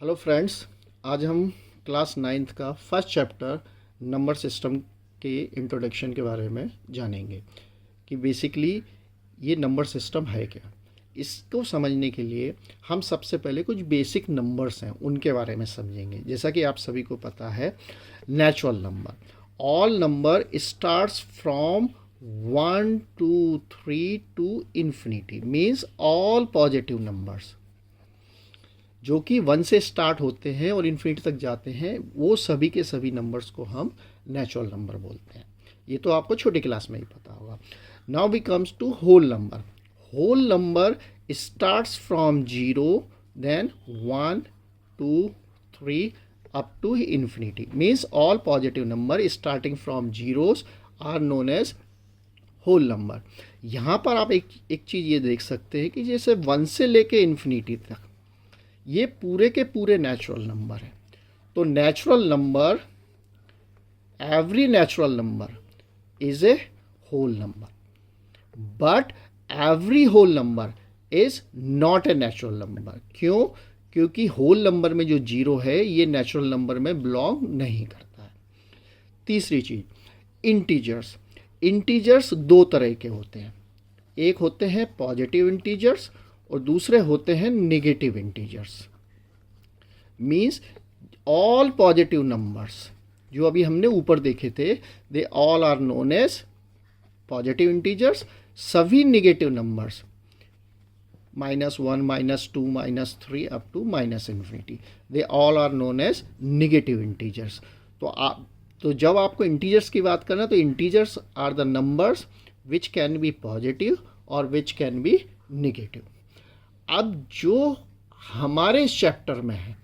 Hello friends, आज हम class ninth का फर्स्ट चैप्टर नंबर सिस्टम के इंट्रोडक्शन के बारे में जानेंगे कि बेसिकली ये नंबर सिस्टम है क्या। इसको समझने के लिए हम सबसे पहले कुछ बेसिक नंबर्स हैं उनके बारे में समझेंगे। जैसा कि आप सभी को पता है, natural number, all number starts from 1 2 3 to infinity, means all positive numbers जो कि 1 से स्टार्ट होते हैं और इन्फिनिटी तक जाते हैं, वो सभी के सभी नंबर्स को हम नेचुरल नंबर बोलते हैं। ये तो आपको छोटी क्लास में ही पता होगा। Now we comes to whole number. Whole number starts from 0, then 1 2 3 up to infinity, means all positive number starting from zeros are known as whole number. यहाँ पर आप एक चीज़ ये देख सकते हैं कि जैसे 1 से लेके इन्फिनिटी तक ये पूरे के पूरे नेचुरल नंबर हैं। तो natural number, every natural number is a whole number, but every whole number is not a natural number. क्यों? क्योंकि होल नंबर में जो जीरो है ये नेचुरल नंबर में बिलोंग नहीं करता है। तीसरी चीज, इंटीजर्स। इंटीजर्स दो तरह के होते हैं, एक होते हैं पॉजिटिव इंटीजर्स और दूसरे होते हैं negative integers. Means all positive numbers जो अभी हमने ऊपर देखे थे, they all are known as positive integers. सभी negative numbers -1 -2 -3 up to -infinity, they all are known as negative integers. तो जब आपको इंटीजर्स की बात करना, तो integers are the numbers which can be positive और विच कैन बी नेगेटिव। अब जो हमारे इस चैप्टर में है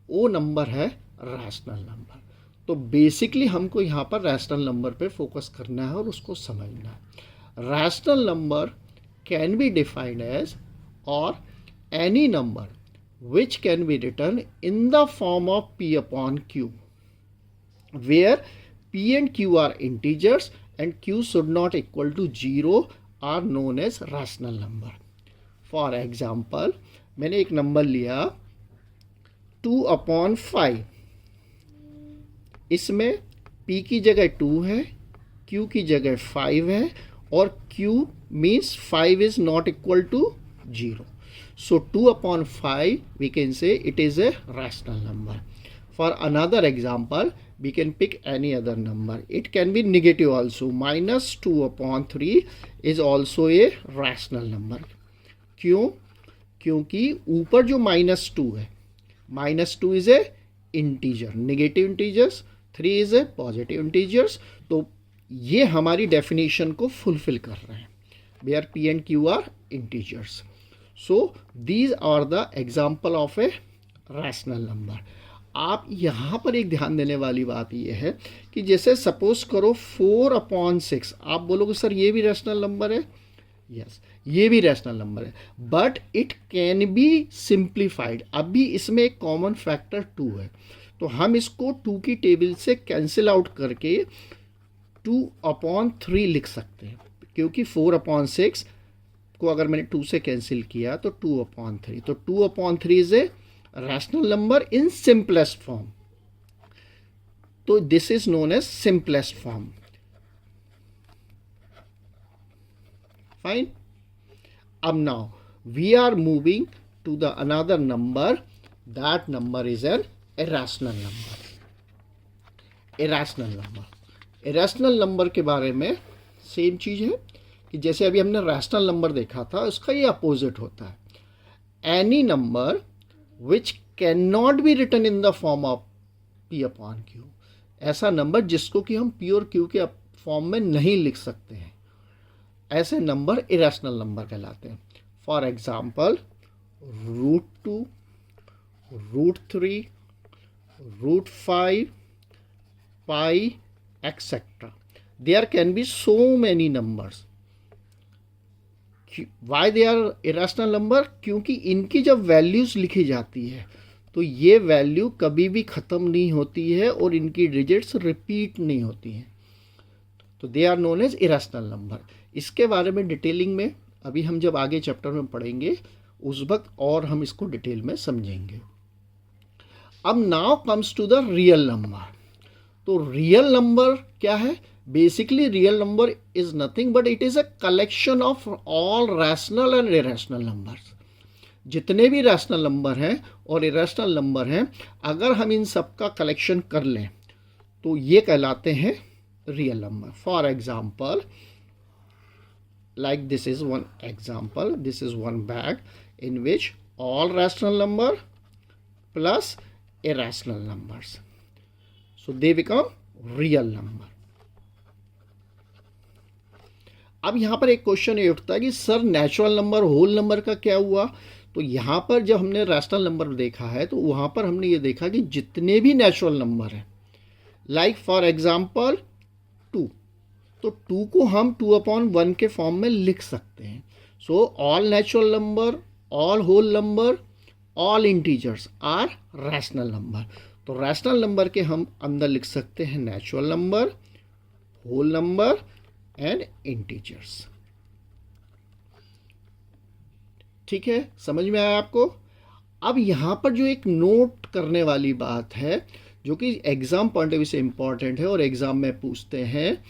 वो नंबर है रैशनल नंबर। तो बेसिकली हमको यहाँ पर रैशनल नंबर पे फोकस करना है और उसको समझना है। Rational number can be defined as और any number which can be written in the form of p upon q, where p and q are integers and q should not equal to 0 are known as rational number. For example, मैंने एक number लिया 2/5, इसमें p की जगह 2 है, q की जगह 5 है और q means 5 is not equal to 0. So 2/5 we can say it is a rational number. For another example, we can pick any other number. It can be negative also. -2/3 is also a rational number. क्यों? क्योंकि ऊपर जो -2 है, -2 is a integer, negative integers, 3 is a positive integers. तो ये हमारी definition को fulfil कर रहे हैं, where p and q are integers. So these are the example of a rational number. आप यहाँ पर एक ध्यान देने वाली बात यह है कि जैसे सपोज करो 4/6, आप बोलोगे सर ये भी रैशनल नंबर है। यस, ये भी रैशनल नंबर है, but it can be simplified. अभी इसमें एक कॉमन फैक्टर 2 है, तो हम इसको 2 की टेबल से कैंसिल आउट करके 2/3 लिख सकते हैं, क्योंकि 4/6 को अगर मैंने 2 से कैंसिल किया तो 2/3, तो 2/3 is a rational number in simplest form. तो this is known as simplest form. Fine. Now we are moving to the another number. That number is an irrational number. Irrational number. Irrational number के बारे में same चीज़ है कि जैसे अभी हमने rational number देखा था, उसका ये अपोजिट होता है। Any number which cannot be written in the form of p upon q, ऐसा नंबर जिसको कि हम p और q के फॉर्म में नहीं लिख सकते हैं, ऐसे नंबर इरेशनल नंबर कहलाते हैं। For example, √2, √3, √5, pi etcetera. There can be so many numbers. Why they are irrational number? क्योंकि इनकी जब वैल्यूज लिखी जाती है तो ये वैल्यू कभी भी ख़त्म नहीं होती है और इनकी डिजिट्स रिपीट नहीं होती हैं, तो they are known as irrational number. इसके बारे में डिटेलिंग में अभी हम जब आगे चैप्टर में पढ़ेंगे उस वक्त और हम इसको डिटेल में समझेंगे। अब now comes to the real number. तो रियल नंबर क्या है? Basically real number is nothing but it is a collection of all rational and irrational numbers. जितने भी रैशनल नंबर हैं और इरेशनल नंबर हैं, अगर हम इन सब का कलेक्शन कर लें तो ये कहलाते हैं real number. For example, like this is one example, this is one bag in which all rational number plus irrational numbers, so they become real number. अब यहाँ पर एक क्वेश्चन ये उठता है कि sir natural number whole number का क्या हुआ? तो यहाँ पर जब हमने रैशनल नंबर देखा है तो वहाँ पर हमने ये देखा कि जितने भी नेचुरल नंबर हैं, लाइक फॉर एग्जाम्पल 2, तो 2 को हम 2/1 के फॉर्म में लिख सकते हैं। So all natural number, all whole number, all integers are rational number. तो रैशनल नंबर के हम अंदर लिख सकते हैं natural number, whole number and integers. ठीक है, समझ में आया आपको? अब यहाँ पर जो एक नोट करने वाली बात है जो कि एग्जाम पॉइंट ऑफ व्यू से इंपॉर्टेंट है और एग्जाम में पूछते हैं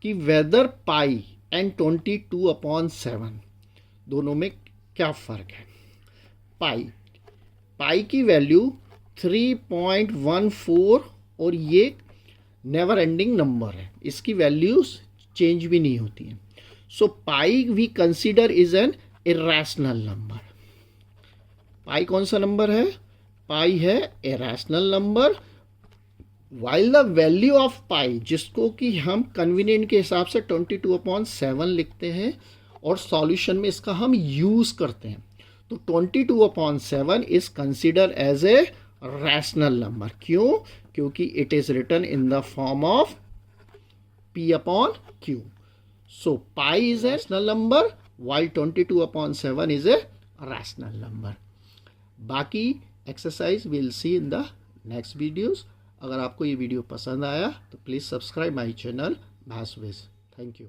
कि वेदर पाई एंड 22/7 दोनों में क्या फ़र्क है। पाई की वैल्यू 3.14 और ये नेवर एंडिंग नंबर है, इसकी वैल्यूज चेंज भी नहीं होती हैं। So pi we consider is an irrational number. Pi कौन सा नंबर है? पाई है irrational number. While the value of pi, जिसको कि हम कन्वीनियंट के हिसाब से 22/7 लिखते हैं और सॉल्यूशन में इसका हम यूज़ करते हैं, तो 22/7 is consider as a rational number. क्यों? क्योंकि it is written in the form of P/Q। So pi is a rational number while 22/7 is a rational number. बाकी exercise will see in the next videos. अगर आपको ये video पसंद आया तो please subscribe my channel Maths Wiz. Thank you.